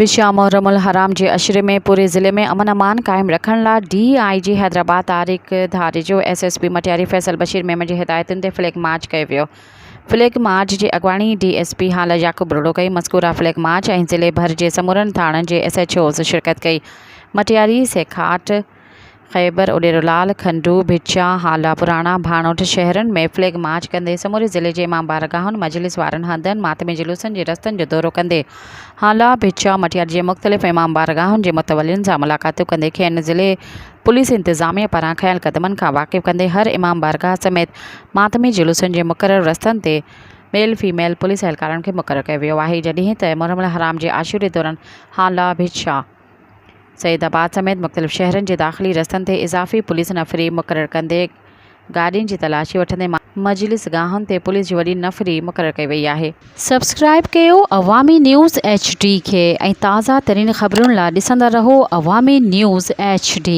Visa मुहर्रमुल हराम के अशरे में पूरे ज़िले में अमन अमान कायम रखण लाइ DIG हैदराबाद तारिक धारे जो SSP मटियारी फैसल बशीर मेमन जी हिदायतुनि ते फ्लैग मार्च कयो वियो। फ्लैग मार्च की अगवानी DSP हाल याकूब रोडो कई। मज़कूरा फ्लैग मार्च ऐं ज़िले भर के समूरनि थाणनि के SHOs शिरकत कई। मटियारी सेखाट खैबर उडेरोलाल खंडू भिचा हाला पुराना भाणोट शहरन में फ्लैग मार्च कंदे समूरे ज़िले के इमाम बारगाहुन मजलिस वारन हंधन मातमी जुलूसन के रस्तन जो दौरो कंदे हाला भिचा मटियारी के मुख्तलिफ़ इमाम बारगाहुन के मुतवलिन से मुलाकातों कंदे खेन ज़िले पुलिस इंतजामिया पारां खयल कदमन का वाकिफ़ कंदे हर इमाम बारगाह समेत मातमी जुलूसन के मुकर्रर रस्तन ते मेल फीमेल पुलिस एहलकारन के मुकर्रर किया वियो आहे। जॾहिं त मुहर्रमुल हराम के आशूरे दौरान हाला भिचा सईदाबाद समेत मुख्तलिफ़ शहरन के दाख़िली रस्तन ते इजाफ़ी पुलिस नफ़री मुकर्रर कंदे गाड़ियुनि की तलाशी वठंदे मजलिस गाहुन ते पुलिस की वॾी नफ़री मुकर्रर कई वई आहे। सब्सक्राइब कयो अवामी न्यूज़ HD के ऐं ताज़ा तरीन ख़बरुनि लाइ ॾिसंदा रहो अवामी न्यूज़ HD।